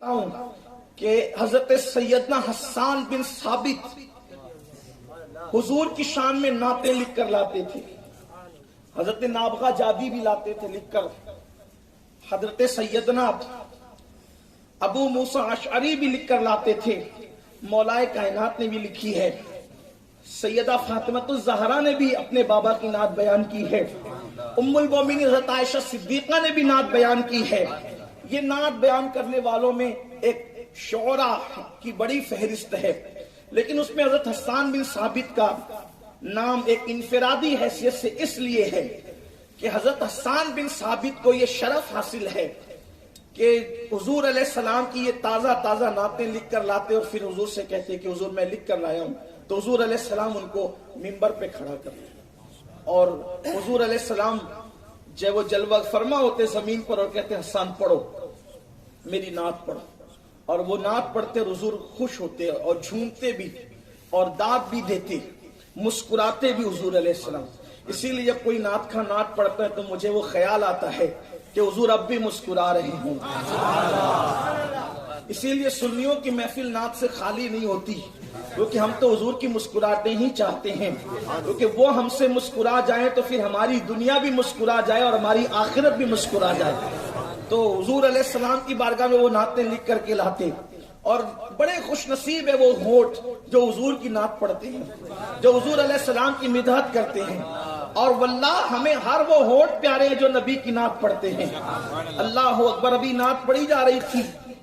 کہ حضرت سیدنا حسان بن ثابت حضور کی شان میں نعتیں لکھ کر لاتے تھے، حضرت نابغہ جادی بھی لاتے تھے لکھ کر، حضرت سیدنا ابو موسیٰ اشعری بھی لکھ کر لاتے تھے، مولائے کائنات نے بھی لکھی ہے، سیدہ فاطمہ الزہرا نے بھی اپنے بابا کی نعت بیان کی ہے، ام المومنین حضرت عائشہ صدیقہ نے بھی نعت بیان کی ہے۔ یہ نعت بیان کرنے والوں میں ایک شعراء کی بڑی فہرست ہے، لیکن اس میں حضرت حسان بن ثابت کا نام ایک انفرادی حیثیت سے اس لیے ہے کہ حضرت حسان بن ثابت کو یہ شرف حاصل ہے کہ حضور علیہ السلام کی یہ تازہ تازہ نعتیں لکھ کر لاتے اور پھر حضور سے کہتے کہ حضور میں لکھ کر لایا ہوں، تو حضور علیہ السلام ان کو منبر پہ کھڑا کرتے اور حضور علیہ السلام جب وہ جلوہ فرما ہوتے زمین پر اور کہتے حسان پڑھو میری نعت پڑھو، اور وہ نعت پڑھتے حضور خوش ہوتے اور جھومتے بھی اور داد بھی دیتے، مسکراتے بھی حضور علیہ السلام۔ اسی لیے جب کوئی نعت خواں نعت پڑھتا ہے تو مجھے وہ خیال آتا ہے کہ حضور اب بھی مسکرا رہے ہوں۔ اسی لیے سنیوں کی محفل نعت سے خالی نہیں ہوتی، کیونکہ ہم تو حضور کی مسکراہٹیں ہی چاہتے ہیں، کیونکہ وہ ہم سے مسکرا جائیں تو پھر ہماری دنیا بھی مسکرا جائے اور ہماری آخرت بھی مسکرا جائے۔ تو حضور علیہ السلام کی بارگاہ میں وہ نعتیں لکھ کر کے لاتے، اور بڑے خوش نصیب ہے وہ ہونٹ جو حضور کی نعت پڑھتے ہیں، جو حضور علیہ السلام کی مدحت کرتے ہیں، اور واللہ ہمیں ہر وہ ہونٹ پیارے ہیں جو نبی کی نعت پڑھتے ہیں۔ اللہ اکبر۔ ابھی نعت پڑھی جا رہی تھی،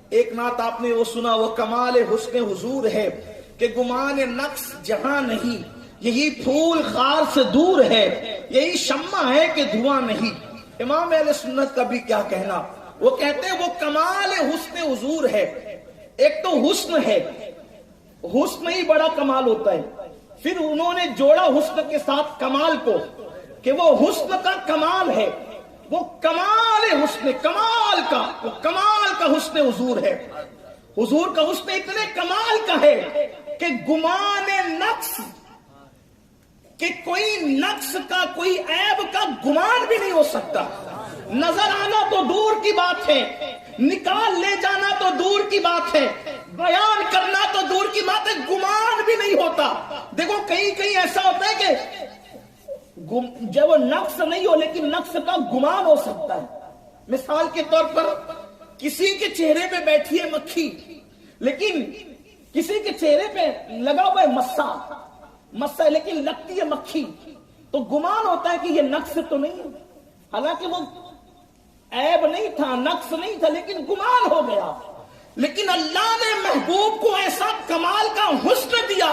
ایک نعت آپ نے وہ سنا، وہ کمال حسن حضور ہے کہ گمان نقص جہاں نہیں، یہی پھول خار سے دور ہے، یہی شمع ہے کہ دھواں نہیں۔ امام اہل سنت کا بھی کیا کہنا، وہ کہتے ہیں وہ کمال حسن حضور ہے۔ ایک تو حسن ہے، حسن ہی بڑا کمال ہوتا ہے، پھر انہوں نے جوڑا حسن کے ساتھ کمال کو کہ وہ حسن کا کمال ہے، وہ کمال حسن، کمال کا، وہ کمال کا حسن حضور ہے۔ حضور کا حسن اتنے کمال کا ہے کہ گمان نقص، کہ کوئی نقص کا، کوئی عیب کا گمان بھی نہیں ہو سکتا۔ نظر آنا تو دور کی بات ہے، نکال لے جانا تو دور کی بات ہے، بیان کرنا تو دور کی بات ہے، گمان بھی نہیں ہوتا۔ دیکھو کہیں ایسا ہوتا ہے کہ جب وہ نقص نہیں ہو لیکن نقص کا گمان ہو سکتا ہے۔ مثال کے طور پر کسی کے چہرے پہ بیٹھی ہے مکھی، لیکن کسی کے چہرے پہ لگا ہوا ہے مسا ہے لیکن لگتی ہے مکھی، تو گمان ہوتا ہے کہ یہ نقص تو نہیں ہے، حالانکہ وہ عیب نہیں تھا، نقص نہیں تھا، لیکن گمان ہو گیا۔ لیکن اللہ نے محبوب کو ایسا کمال کا حسن دیا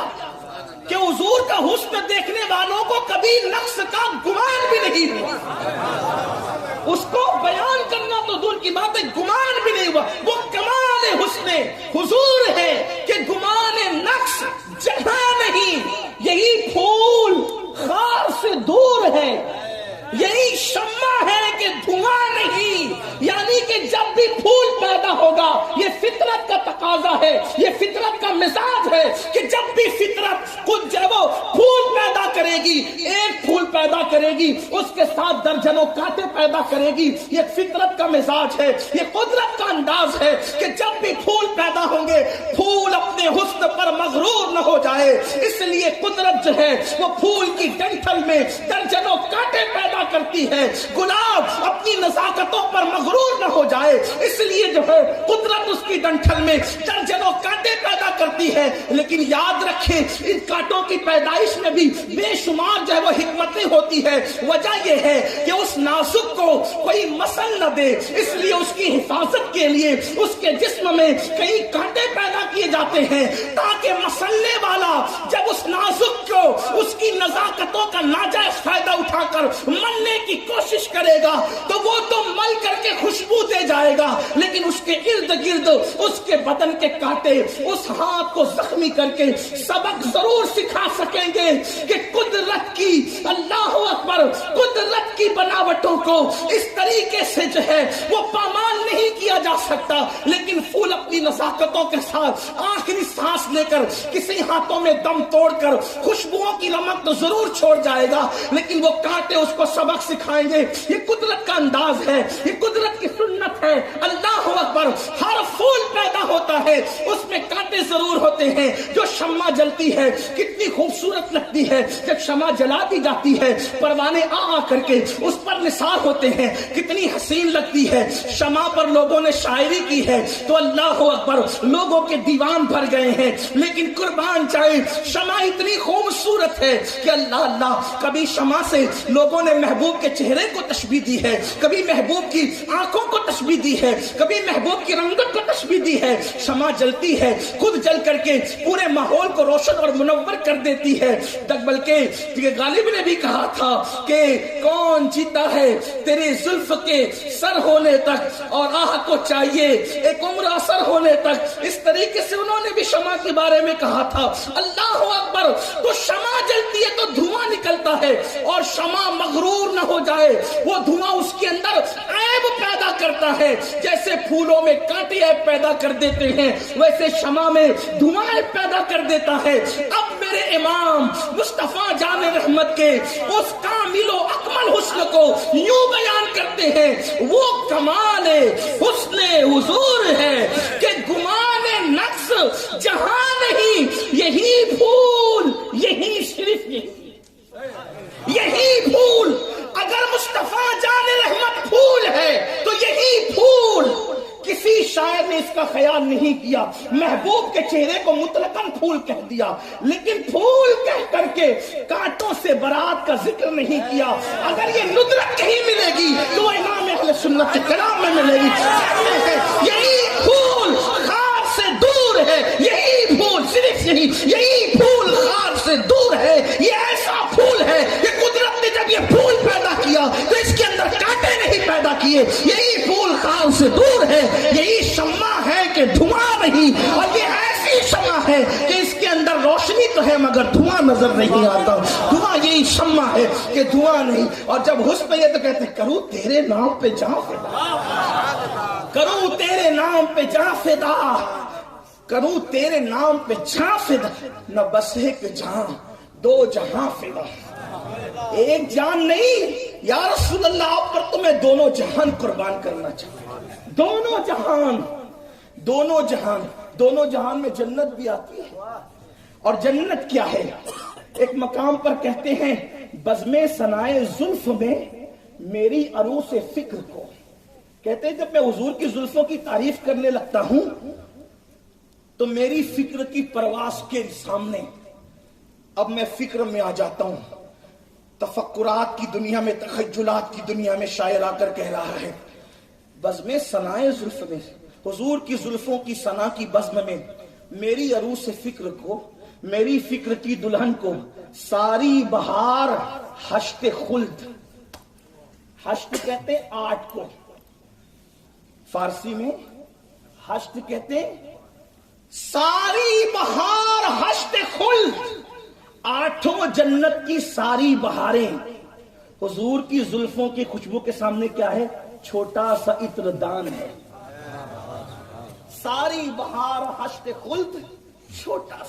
کہ حضور کا حسن دیکھنے والوں کو کبھی نقص کا گمان بھی نہیں ہوا۔ اس کو بیان کرنا تو دور کی بات ہے، گمان بھی نہیں ہوا۔ وہ کمال حسن حضور ہے کہ گمان نقص جہاں نہیں، یہی پھول خار سے دور ہے، یہی شمع ہے کہ دھواں نہیں۔ یعنی کہ جب بھی پھول پیدا ہوگا، یہ فطرت کا تقاضا ہے، یہ فطرت کا مزاج ہے کہ جب بھی فطرت خود جب وہ پھول پیدا کرے گی، ایک پھول پیدا کرے گی، اس کے ساتھ درجنوں کانٹے پیدا کرے گی۔ یہ فطرت کا مزاج ہے، یہ قدرت کا انداز ہے کہ جب بھی پھول پیدا ہوں گے، پھول اپنے حسن پر مغرور نہ ہو جائے، اس لیے قدرت جو ہے وہ پھول کی ڈنٹل میں درجنوں کانٹے پیدا کرتی ہے۔ گلاب اپنی نزاکتوں پر مغرور نہ ہو جائے، اس لیے جو ہے قدرت اس کی ڈنٹل میں درجنوں کانٹے پیدا کرتی ہے۔ لیکن یاد رکھیں ان کانٹوں کی پیدائش میں بھی بے شمار جو ہے وہ حکمتیں ہوتی ہے۔ وجہ یہ ہے کہ اس نازک کو کوئی مسل نہ دے، اس لیے اس کی حفاظت کے لیے اس کے جسم میں کئی کانٹے پیدا کیے جاتے ہیں، تاکہ مسلنے والا جب اس نازک کو اس کی نزاکتوں کا ناجائز فائدہ اٹھا کر ملنے کی کوشش کرے گا تو وہ تو مل کر کے خوشبو دے جائے گا، لیکن اس کے ارد گرد اس کے بدن کے کانٹے اس ہاتھ کو زخمی کر کے سبق ضرور سکھا سکیں گے کہ قدرت کی، اللہ اکبر، قدرت کی بناوٹوں کو اس طریقے سے جو ہے وہ پامال نہیں کیا جا سکتا۔ لیکن پھول اپنی نزاکتوں کے ساتھ آخری سانس لے کر کسی ہاتھوں میں دم توڑ کر خوشبوؤں کی رمق تو ضرور چھوڑ جائے گا، لیکن وہ کانٹے اس کو سبق سکھائیں گے۔ یہ قدرت کا انداز ہے، یہ قدرت کی سنت ہے۔ اللہ اکبر۔ ہر پھول پیدا ہے اس میں کانٹے ضرور ہوتے ہیں. جو شمع جلتی ہے کتنی خوبصورت لگتی ہے, جب شمع جلا دی جاتی ہے پروانے آ کر کے اس پر نثار ہوتے ہیں, کتنی حسین لگتی ہے. شمع پر لوگوں نے شاعری کی ہے تو اللہ اکبر لوگوں کے دیوان بھر گئے ہیں. لیکن قربان جائے شمع اتنی خوبصورت ہے کہ اللہ اللہ, کبھی شمع سے لوگوں نے محبوب کے چہرے کو تشبیہ دی ہے, کبھی محبوب کی آنکھوں کو تشبیہ دی ہے, کبھی محبوب کی رنگت کو تشبیہ دی ہے. شمع جلتی ہے خود جل کر کے پورے ماحول کو روشن اور منور کر دیتی ہے. بلکہ غالب نے بھی کہا تھا کہ کون جیتا ہے تیری زلف کے سر ہونے تک, اور آہ کو چاہیے ایک عمر اثر ہونے تک. اس طریقے سے انہوں نے بھی شمع کے بارے میں کہا تھا. اللہ اکبر, تو شمع جلتی ہے تو دھواں نکلتا ہے, اور شمع مغرور نہ ہو جائے, وہ دھواں اس کے اندر عیب پیدا کرتا ہے. جیسے پھولوں میں کانٹے عیب پیدا کر دیتے ہیں ویسے شمع میں دھواں عیب پیدا کر دیتا ہے. اب میرے امام مصطفیٰ جان رحمت کے اس کامل و اکمل حسن کو یوں بیان کرتے ہیں, وہ کمال حسن حضور ہے کہ گمان نقص جہاں نہیں, یہی پھول یہی صرف یہی پھول. اگر مصطفیٰ جان رحمت پھول ہے تو یہی پھول. کسی شاعر نے اس کا خیال نہیں کیا, محبوب کے چہرے کو مطلقاً پھول کہہ دیا, لیکن پھول کہہ کر کے کانٹوں سے برات کا ذکر نہیں کیا. اگر یہ ندرت کہیں ملے گی تو امام اہل سنت کے کلام میں ملے گی. یہی پھول خار سے دور ہے, یہی پھول صرف یہی پھول خار سے دور ہے. یہ ایسا پھول ہے کہ قدرت نے جب یہ پھول پیدا کیا تو اس کے اندر کانٹے نہیں پیدا کیے. یہی پھول خار سے دور ہے, یہی شمع ہے کہ دھواں نہیں, اور یہ ایسی شمع ہے کہ اس کے اندر روشنی تو ہے مگر دھواں نظر نہیں آتا. دھواں یہی شمع ہے کہ دھواں نہیں. اور جب حسن یہ تو کہتے ہیں کروں تیرے نام پہ جاں فدا, کروں تیرے نام پہ جاں فدا, کروں تیرے نام پہ جاں فدا, نہ بس ایک جان دو جہاں فدا. ایک جان نہیں یا رسول اللہ, آپ پر تو میں دونوں جہان قربان کرنا چاہتا ہوں. دونوں جہان, دونوں جہان, دونوں جہان میں جنت بھی آتی ہے. اور جنت کیا ہے؟ ایک مقام پر کہتے ہیں بزمِ ثنائے زلف میں میری عروس فکر کو, کہتے ہیں جب میں حضور کی زلفوں کی تعریف کرنے لگتا ہوں تو میری فکر کی پرواز کے سامنے اب میں فکر میں آ جاتا ہوں. تفکرات کی دنیا میں, تخیلات کی دنیا میں شاعر آ کر کہہ رہا ہے بزمِ ثنائے زلف میں, حضور کی زلفوں کی ثنا کی بزم میں میری عروس فکر کو, میری فکر کی دلہن کو ساری بہار حشت خلد, حشت کہتے آٹھ کو, فارسی میں حشت کہتے ساری بہار حشت خلد, آٹھوں جنت کی ساری بہاریں حضور کی زلفوں کی خوشبو کے سامنے کیا ہے؟ چھوٹا سا عطر دان ہے. ساری بہار حشت خلد, چھوٹا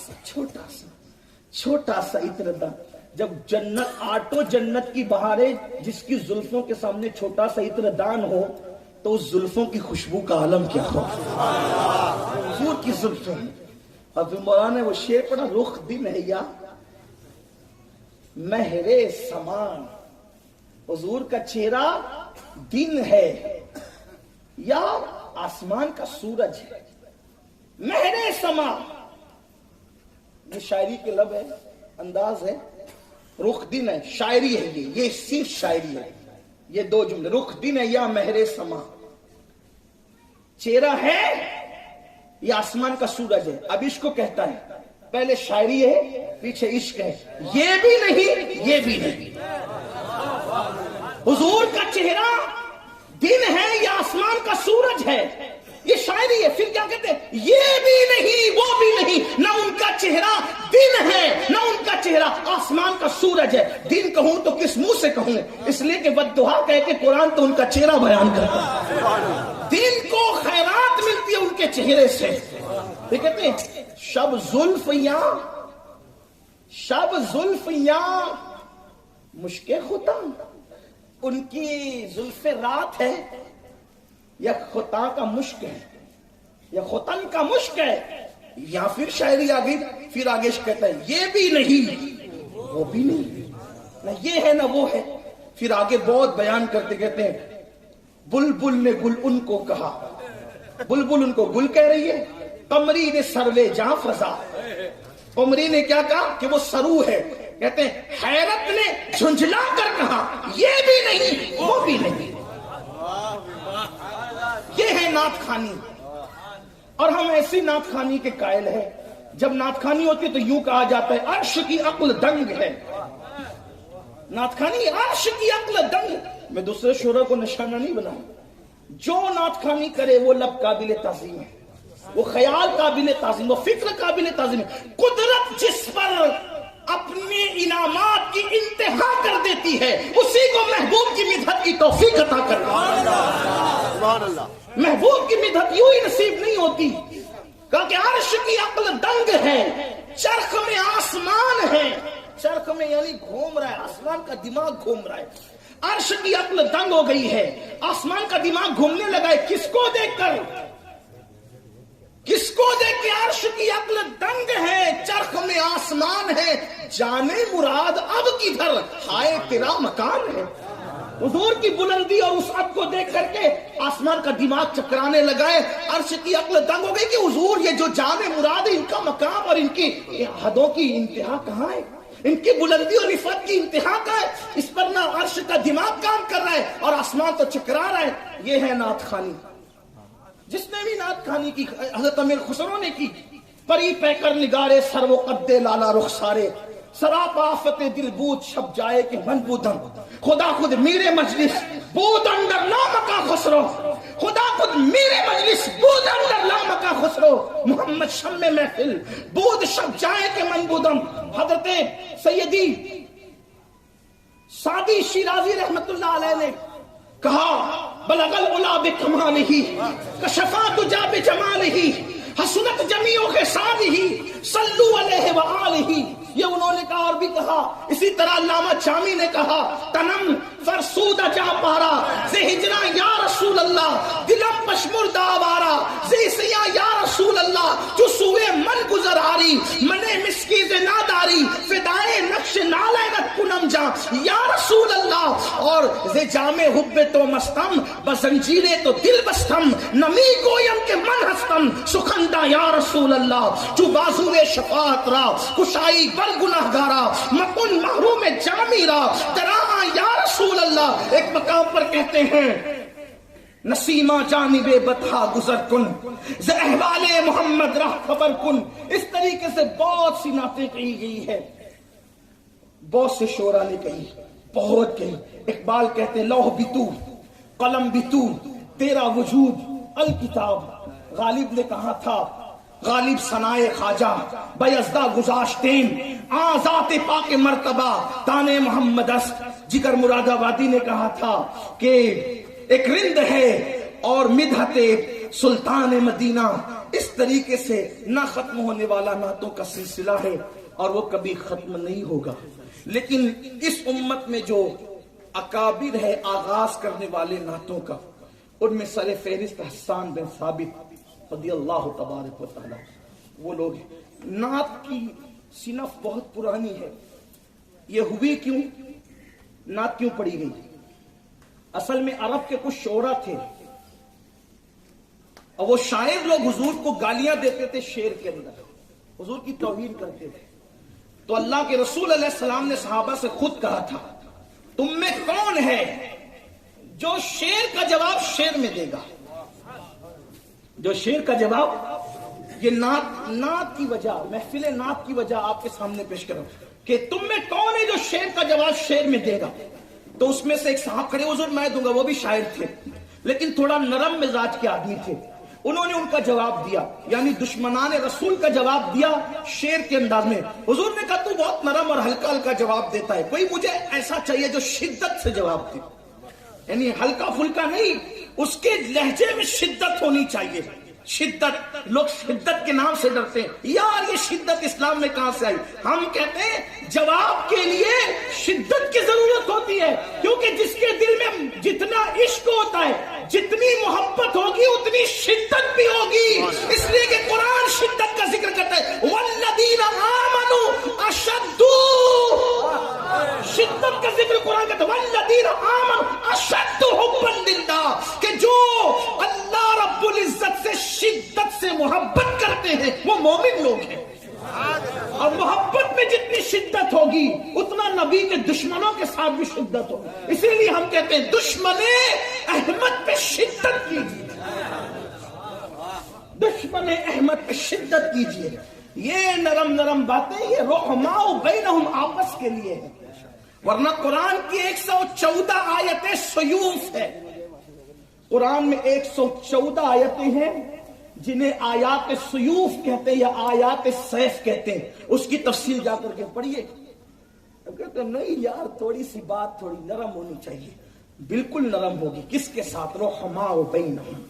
سا عطر دان. جب جنت, آٹھوں جنت کی بہاریں جس کی زلفوں کے سامنے چھوٹا سا عطر دان ہو تو اس زلفوں کی خوشبو کا عالم کیا ہو؟ حضور کی زلفوں. اب مولانا نے وہ شعر پڑھا, رخ دن ہے یا مہر سمان, حضور کا چہرہ دن ہے یا آسمان کا سورج ہے. مہر سما, یہ شاعری کے لب ہے, انداز ہے. رخ دن ہے, شاعری ہے, یہ صرف شاعری ہے. یہ دو جملے, رخ دن ہے یا مہر سما, چہرہ ہے یا آسمان کا سورج ہے. اب اس کو کہتا ہے پہلے شاعری ہے پیچھے عشق ہے, یہ بھی نہیں یہ بھی نہیں. حضور کا چہرہ دن ہے یا آسمان کا سورج ہے, یہ شاعری ہے. پھر کیا کہتے ہیں؟ یہ بھی نہیں وہ بھی نہیں, نہ ان کا چہرہ دن ہے نہ ان کا چہرہ آسمان کا سورج ہے. دن کہوں تو کس منہ سے کہوں, اس لیے کہ والضحیٰ کہہ کے قرآن تو ان کا چہرہ بیان کرتا ہے. دن کو خیرات ملتی ہے ان کے چہرے سے. یہ کہتے ہیں شب زلفیاں مشک خطا, ان کی زلف رات ہے یا خطا کا مشک ہے. یا ختن کا مشک ہے، یا پھر شاعری آگے، پھر آگے کہتا ہے یہ بھی نہیں وہ بھی نہیں، نہ یہ ہے نہ وہ ہے. پھر آگے بہت بیان کرتے کہتے ہیں بلبل نے گل ان کو کہا، بلبل ان کو گل کہہ رہی ہے، قمری نے سروے جاں فضا، قمری نے کیا کہا کہ وہ سرو ہے. کہتے ہیں حیرت نے جھنجھلا کر کہا یہ بھی نہیں وہ بھی نہیں. یہ ہے نعت خوانی. اور ہم ایسی نعت خوانی کے قائل ہیں، جب نعت خوانی ہوتی ہے تو یوں کہا جاتا ہے عرش کی عقل دنگ ہے. نعت خوانی عرش کی عقل دنگ. میں دوسرے شعرا کو نشانہ نہیں بناؤں، جو نعت خوانی کرے وہ لب قابل تعظیم ہے، وہ خیال قابل تعظیم، وہ فکر قابل تعظیم ہے. قدرت جس پر اپنے انعامات کی انتہا کر دیتی ہے اسی کو محبوب کی مدحت کی توفیق عطا کرنا. محبوب کی مدحت یوں ہی نصیب نہیں ہوتی، کیونکہ عرش کی عقل دنگ ہے، چرخ میں آسمان ہے. چرخ میں یعنی گھوم رہا ہے، آسمان کا دماغ گھوم رہا ہے. عرش کی عقل دنگ ہو گئی ہے، آسمان کا دماغ گھومنے لگا ہے. کس کو دیکھ کر؟ کس کو دیکھ کے عرش کی عقل دنگ ہے، چرخ میں آسمان ہے، جانے مراد اب کدھر، ہائے تیرا مکان ہے. حضور کی بلندی اور وسعت کو دیکھ کر کے آسمان کا دماغ چکرانے لگا ہے، عرش کی عقل دنگ ہو گئی کہ حضور یہ جو جانے مراد ہے ان کا مقام اور ان کی حدوں کی انتہا کہاں ہے، ان کی بلندی اور رفعت کی انتہا کہاں ہے. اس پر نہ عرش کا دماغ کام کر رہا ہے اور آسمان تو چکرا رہا ہے. یہ ہے نعت خوانی. جس نے بھی نعت خوانی کی، حضرت امیر خسرو نے کی، پری پیکر نگارے سر و قد لالا رخسارے، سراپ آفت دل بود شب جائے کہ من بودم، خدا خود میرے مجلس بود اندر لامکا خسرو، خدا خود میرے مجلس بود اندر لامکا خسرو، محمد شم محفل بود شب جائے کہ من بودم. حضرت سیدی سعدی شیرازی رحمت اللہ علیہ نے کہا بلغ العلا بکمالہ کشفا دجا بجمالہ حسنت جمیع خصالہ صلو علیہ وآلہ. یہ انہوں نے کہا اور بھی کہا. اسی طرح علامہ جامی نے کہا تنم فرسودہ جا پارا زی ہجرا یا رسول اللہ، دلم پشمردہ آوارا زی سیا یا رسول اللہ، جو سوئے من گزر آری منے مسکی سے ناداری فدائے نقش نالینت کنم جا یا رسول اللہ. اور زی جامع حب تو مستم بزنجیرے تو دل بستم نمی گویم کے من ہستم سخندہ یا رسول اللہ، جو بازوے شفاعت را کشائی بر گناہ گارا مکن محروم جامی را تراہا یا رسول اللہ. ایک مقام پر کہتے ہیں نسیمہ جانب بطحا گزر کن ز احوال محمد رہ خبر کن. اس طریقے سے بہت سی نعتیں کہی گئی ہے، بہت سے شعراء نے کہی، بہت کہی. اقبال کہتے ہیں لوح بھی تو قلم بھی تو تیرا وجود الکتاب. غالب نے کہا تھا غالب ثنائے خواجہ بیزدہ گزاشتین آزات پاک مرتبہ تانے محمد است. جگر مراد آبادی نے کہا تھا کہ ایک رند ہے اور مدحت سلطان مدینہ. اس طریقے سے نہ ختم ہونے والا نعتوں کا سلسلہ ہے اور وہ کبھی ختم نہیں ہوگا. لیکن اس امت میں جو اکابر ہے آغاز کرنے والے نعتوں کا، ان میں سر فہرست حسان بن ثابت رضی اللہ تبارک و تعالی وہ لوگ ہیں. نعت کی صنف بہت پرانی ہے. یہ ہوئی کیوں؟ نعت کیوں پڑھی گئی؟ اصل میں عرب کے کچھ شعراء تھے اور وہ شاعر لوگ حضور کو گالیاں دیتے تھے شعر کے اندر، حضور کی توہین کرتے تھے. تو اللہ کے رسول علیہ السلام نے صحابہ سے خود کہا تھا تم میں کون ہے جو شعر کا جواب شعر میں دے گا؟ جو شعر کا جواب، یہ نعت کی وجہ، محفل نعت کی وجہ آپ کے سامنے پیش کروں کہ تم میں کون ہے جو شعر کا جواب شعر میں دے گا. تو اس میں سے ایک صاحب کھڑے حضور میں دوں گا، وہ بھی شاعر تھے لیکن تھوڑا نرم مزاج کے آدمی تھے. انہوں نے ان کا جواب دیا، یعنی دشمنان رسول کا جواب دیا شعر کے انداز میں. حضور نے کہا تو بہت نرم اور ہلکا ہلکا جواب دیتا ہے، کوئی مجھے ایسا چاہیے جو شدت سے جواب دے، یعنی ہلکا پھلکا نہیں، اس کے لہجے میں شدت ہونی چاہیے. شدت، لوگ شدت کے نام سے ڈرتے ہیں. یار یہ شدت اسلام میں کہاں سے آئی؟ ہم کہتے ہیں جواب کے لیے شدت کی ضرورت ہوتی ہے، کیونکہ جس کے دل میں جتنا عشق ہوتا ہے، جتنی محبت ہوگی اتنی شدت بھی ہوگی. اس لیے کہ قرآن شدت کا ذکر کرتا ہے، والذین آمنوا اشد، شدت کا ذکر قرآن کرتا ہے، والذین آمنوا اشد حبا للہ، کہ جو اللہ رب العزت سے شدت سے محبت کرتے ہیں وہ مومن لوگ ہیں. اور محبت میں جتنی شدت ہوگی اتنا نبی کے دشمنوں کے ساتھ بھی شدت ہوگی. اسی لیے ہم کہتے ہیں دشمن احمد پہ شدت کیجیے، دشمن احمد پہ شدت کیجیے. یہ نرم نرم باتیں یہ رحماء بینہم آپس کے لیے ہے، ورنہ قرآن کی 114 آیتیں سیوف ہے. قرآن میں 114 آیتیں ہیں جنہیں آیات سیوف کہتے ہیں یا آیات سیف کہتے ہیں. اس کی تفصیل جا کر کے پڑھیے. کہتے ہیں نہیں یار تھوڑی سی بات تھوڑی نرم ہونی چاہیے. بالکل نرم ہوگی. کس کے ساتھ؟ رحماء بینہم،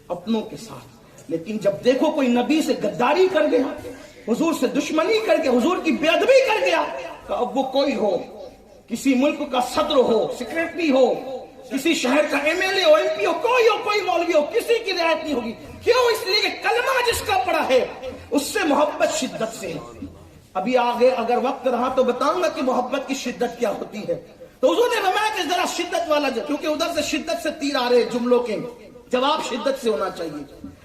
اپنوں کے ساتھ. لیکن جب دیکھو کوئی نبی سے غداری کر گیا، حضور سے دشمنی کر گیا، حضور کی بے ادبی کر گیا، تو اب وہ کوئی ہو، کسی ملک کا صدر ہو، سیکریٹری ہو، کسی شہر کا ایم ایل اے ہو، ایم پی ہو، کوئی مولوی ہو، کسی کی رعایت نہیں ہوگی. کیوں؟ اس لیے کہ کلمہ جس کا پڑا ہے اس سے محبت شدت سے ہے. ابھی آگے اگر وقت رہا تو بتاؤں گا کہ محبت کی شدت کیا ہوتی ہے. تو حضور نے فرمایا کہ ذرا شدت والا کیونکہ ادھر سے شدت سے تیر آ رہے جملوں کے، جواب شدت سے ہونا چاہیے.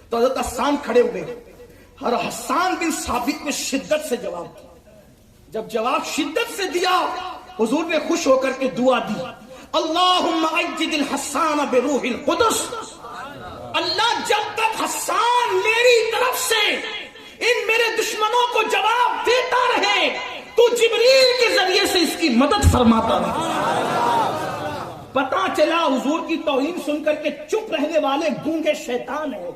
تو حضرت حسان کھڑے ہوئے، اور حسان بن ثابت نے شدت سے جواب دیا. جب جواب شدت سے دیا حضور نے خوش ہو کر کے دعا دی، اللہم اجد الحسان بروح القدس. اللہ جب تک حسان میری طرف سے ان میرے دشمنوں کو جواب دیتا رہے تو جبریل کے ذریعے سے اس کی مدد فرماتا رہے. پتا چلا حضور کی توہین سن کر کے چپ رہنے والے گونگے شیطان ہیں.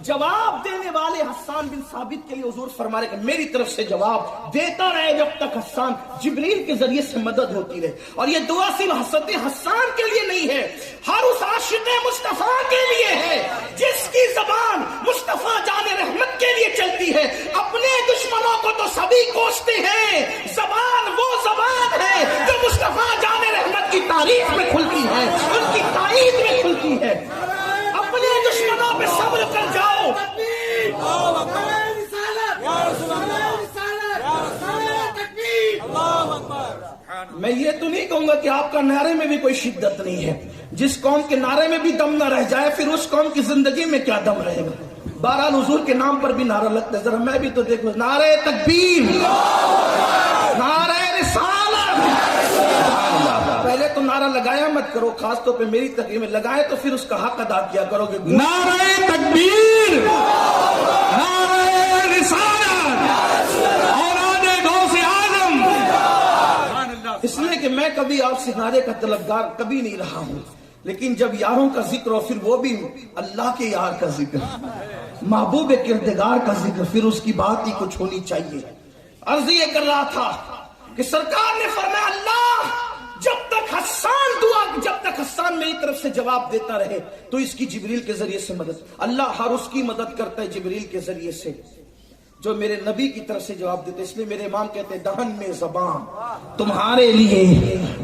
جواب دینے والے حسان بن ثابت کے لیے حضور فرما رہے کہ میری طرف سے جواب دیتا رہے جب تک حسان جبریل کے ذریعے سے مدد ہوتی رہے. اور یہ دعا صرف حضرت حسان کے لیے نہیں ہے، ہر اس عاشق مصطفیٰ کے لیے ہے جس کی زبان مصطفیٰ جان رحمت کے لیے چلتی ہے. اپنے دشمنوں کو تو سبھی کوستے ہیں، زبان وہ زبان ہے جو مصطفیٰ جان رحمت کی تعریف میں کھلتی ہے، ان کی تائید میں کھلتی ہے. اپنے دشمنوں پہ صبر کر جاؤ. میں یہ تو نہیں کہوں گا کہ آپ کا نعرے میں بھی کوئی شدت نہیں ہے. جس قوم کے نعرے میں بھی دم نہ رہ جائے پھر اس قوم کی زندگی میں کیا دم رہے گا. بہرحال حضور کے نام پر بھی نعرہ لگتا ہے. ذرا میں بھی تو دیکھوں، نعرہ تکبیر، نعرہ رسالت. پہلے تو نعرہ لگایا مت کرو، خاص طور پہ میری تقریر میں لگائے تو پھر اس کا حق ادا کیا کرو کہ نعرہ تکبیر، نعرہ رسالت، اولاد غوث اعظم. اس لیے کہ میں کبھی آپ سے نعرے کا طلبگار کبھی نہیں رہا ہوں، لیکن جب یاروں کا ذکر ہو پھر وہ بھی اللہ کے یار کا ذکر، محبوب کردگار کا ذکر، پھر اس کی بات ہی کچھ ہونی چاہیے. عرض یہ کر رہا تھا کہ سرکار نے فرمایا اللہ جب تک حسان میری طرف سے جواب دیتا رہے تو اس کی جبریل کے ذریعے سے مدد. اللہ ہر اس کی مدد کرتا ہے جبریل کے ذریعے سے جو میرے نبی کی طرف سے جواب دیتے. اس لیے میرے امام کہتے ہیں دہن میں زبان تمہارے لیے،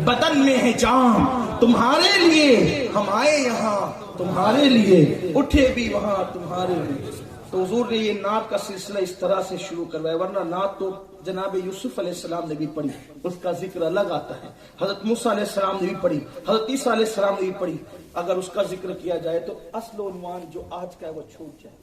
بدن میں ہے جان تمہارے لیے، ہم آئے یہاں تمہارے لیے، اٹھے بھی وہاں تمہارے لیے. تو حضور نے یہ نعت کا سلسلہ اس طرح سے شروع کروایا، ورنہ نعت تو جناب یوسف علیہ السلام نے بھی پڑھی، اس کا ذکر الگ آتا ہے. حضرت موسیٰ علیہ السلام نے بھی پڑھی، حضرت عیسیٰ علیہ السلام نے بھی پڑھی. اگر اس کا ذکر کیا جائے تو اصل عنوان جو آج کا ہے وہ چھوٹ جائے.